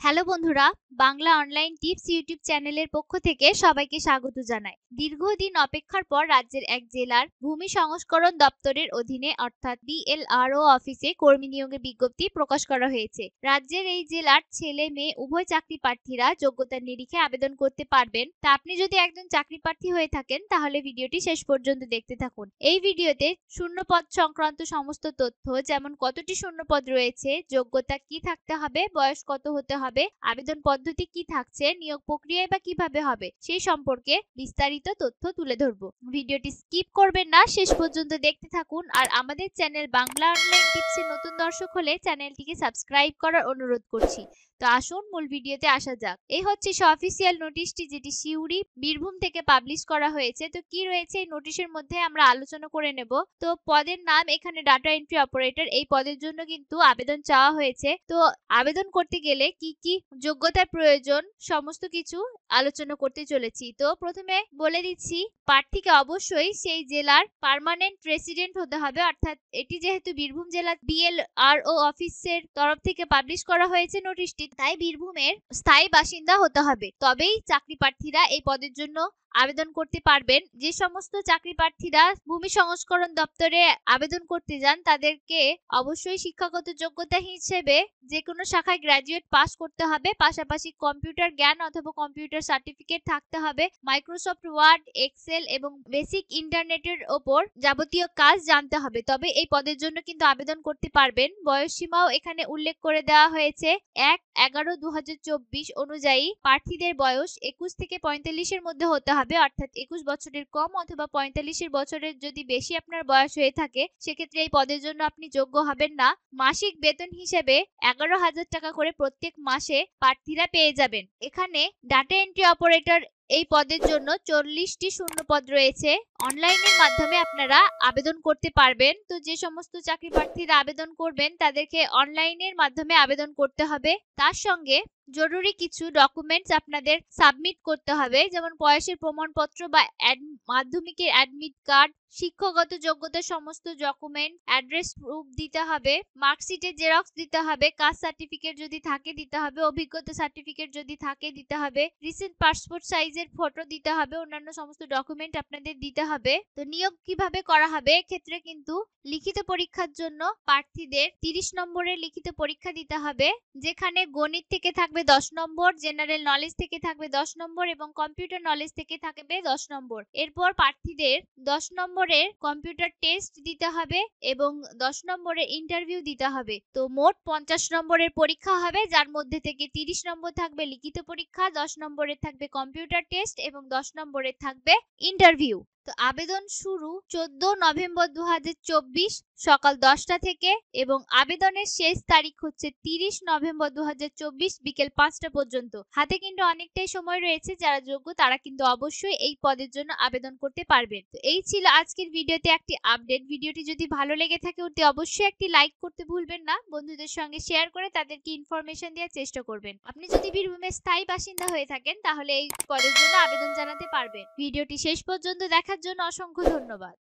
Hello বন্ধুরা, Bangla online tips YouTube চ্যানেলের পক্ষ থেকে সবাইকে স্বাগত জানাই। দীর্ঘদিন অপেক্ষার পর রাজ্যের এক জেলার ভূমি সংস্করণ দপ্তরের অধীনে অর্থাৎ বিএলআরও অফিসে কর্মী নিয়োগের বিজ্ঞপ্তি প্রকাশ করা হয়েছে। রাজ্যের এই জেলার ছেলে মেয়ে উভয় চাকরি প্রার্থীরা যোগ্যতার নিরিখে আবেদন করতে পারবেন। তা আপনি যদি একজন চাকরি প্রার্থী হয়ে থাকেন তাহলে ভিডিওটি শেষ পর্যন্ত দেখতে থাকুন। এই ভিডিওতে শূন্যপদ সংক্রান্ত সমস্ত তথ্য, যেমন কতটি শূন্যপদ রয়েছে, যোগ্যতা কি থাকতে হবে, বয়স কত হতে হবে, আবেদন পদ্ধতি কি থাকছে, নিয়োগ প্রক্রিয়া বা কিভাবে হবে, সেই সম্পর্কে বিস্তারিত তথ্য তুলে ধরবো। ভিডিওটি স্কিপ করবেন না, শেষ পর্যন্ত দেখতে থাকুন। আর আমাদের চ্যানেল বাংলা অনলাইন টিপসের নতুন দর্শক হলে চ্যানেলটিকে সাবস্ক্রাইব করার অনুরোধ করছি। তো আসুন মূল ভিডিওতে আসা যাক। এই হচ্ছে সে অফিসিয়াল নোটিশটি, যেটি সিউড়ি বীরভূম থেকে পাবলিশ করা হয়েছে। তো কি রয়েছে এই নোটিশের মধ্যে আমরা আলোচনা করে নেব। তো পদের নাম এখানে ডাটা এন্ট্রি অপারেটর, এই পদের জন্য কিন্তু আবেদন চাওয়া হয়েছে। তো আবেদন করতে গেলে কি কি যোগ্যতার প্রয়োজন সমস্ত কিছু আলোচনা করতে চলেছি। তো প্রথমে বলে দিচ্ছি, প্রার্থীকে অবশ্যই সেই জেলার পার্মানেন্ট রেসিডেন্ট হতে হবে, অর্থাৎ এটি যেহেতু বীরভূম জেলা বিএলআরও অফিসের তরফ থেকে পাবলিশ করা হয়েছে নোটিশটি, তাই বীরভূমের স্থায়ী বাসিন্দা হতে হবে, তবেই চাকরি প্রার্থীরা এই পদের জন্য আবেদন করতে পারবেন। যে সমস্ত চাকরি প্রার্থীরা ভূমি সংস্করণ দপ্তরে আবেদন করতে যান তাদেরকে অবশ্যই শিক্ষাগত যোগ্যতা হিসেবে যে কোনো শাখায় গ্র্যাজুয়েট পাস করতে হবে, পাশাপাশি কম্পিউটার জ্ঞান অথবা কম্পিউটার সার্টিফিকেট থাকতে হবে, মাইক্রোসফট ওয়ার্ড, এক্সেল এবং বেসিক ইন্টারনেটের ওপর যাবতীয় কাজ জানতে হবে, তবে এই পদের জন্য কিন্তু আবেদন করতে পারবেন। বয়স সীমাও এখানে উল্লেখ করে দেওয়া হয়েছে। 1/11/2024 অনুযায়ী প্রার্থীদের বয়স 21 থেকে 45-এর মধ্যে হতে হবে, অর্থাৎ 21 বছরের কম অথবা 45 বছরের যদি বেশি আপনার বয়স হয়ে থাকে সেক্ষেত্রে এই পদের জন্য আপনি যোগ্য হবেন না। মাসিক বেতন হিসেবে 11,000 টাকা করে প্রত্যেক মাসে প্রার্থীরা পেয়ে যাবেন। এখানে ডাটা এন্ট্রি অপারেটর এই পদের জন্য 40টি শূন্যপদ রয়েছে। অনলাইনের মাধ্যমে আপনারা আবেদন করতে পারবেন। তো যে সমস্ত চাকরি প্রার্থীরা আবেদন করবেন তাদেরকে অনলাইনের মাধ্যমে আবেদন করতে হবে। তার সঙ্গে জরুরি কিছু ডকুমেন্টস আপনাদের সাবমিট করতে হবে, যেমন বয়সের প্রমাণপত্র বা মাধ্যমিকের অ্যাডমিট কার্ড, শিক্ষাগত যোগ্যতার সমস্ত ডকুমেন্ট, অ্যাড্রেস প্রুফ দিতে হবে, মার্কশিটের জেরক্স দিতে হবে, কাস্ট সার্টিফিকেট যদি থাকে দিতে হবে, অভিজ্ঞতা সার্টিফিকেট যদি থাকে দিতে হবে, রিসেন্ট পাসপোর্ট সাইজের ফটো দিতে হবে, অন্যান্য সমস্ত ডকুমেন্ট আপনাদের দিতে হবে। তো নিয়োগ কিভাবে করা হবে, এক্ষেত্রে কিন্তু লিখিত পরীক্ষার জন্য প্রার্থীদের 30 নম্বরের লিখিত পরীক্ষা দিতে হবে, যেখানে গণিত থেকে থাকবে 10 নম্বর, জেনারেল নলেজ থেকে থাকবে 10 নম্বর এবং কম্পিউটার নলেজ থেকে থাকবে 10 নম্বর। এরপর প্রার্থীদের 10 নম্বরের কম্পিউটার টেস্ট দিতে হবে এবং 10 নম্বরের ইন্টারভিউ দিতে হবে। তো মোট 50 নম্বরের পরীক্ষা হবে, যার মধ্যে থেকে 30 নম্বর থাকবে লিখিত পরীক্ষা, 10 নম্বরের থাকবে কম্পিউটার টেস্ট এবং 10 নম্বরের থাকবে ইন্টারভিউ। তো আবেদন শুরু 14 নভেম্বর 2024 সকাল 10টা থেকে এবং আবেদনের শেষ তারিখ হচ্ছে 30 নভেম্বর 2024 বিকেল 5টা পর্যন্ত। হাতে কিন্তু অনেকটাই সময় রয়েছে, যারা যোগ্য তারা কিন্তু অবশ্যই এই পদের জন্য আবেদন করতে পারবেন। তো এই ছিল আজকের ভিডিওতে একটি আপডেট। ভিডিওটি যদি ভালো লেগে থাকে অতি অবশ্যই একটি লাইক করতে ভুলবেন না, বন্ধুদের সঙ্গে শেয়ার করে তাদেরকে ইনফরমেশন দেওয়ার চেষ্টা করবেন। আপনি যদি বীরভূমের স্থায়ী বাসিন্দা হয়ে থাকেন তাহলে এই পদের জন্য আবেদন জানাতে পারবেন। ভিডিওটি শেষ পর্যন্ত দেখার জন্য অসংখ্য ধন্যবাদ।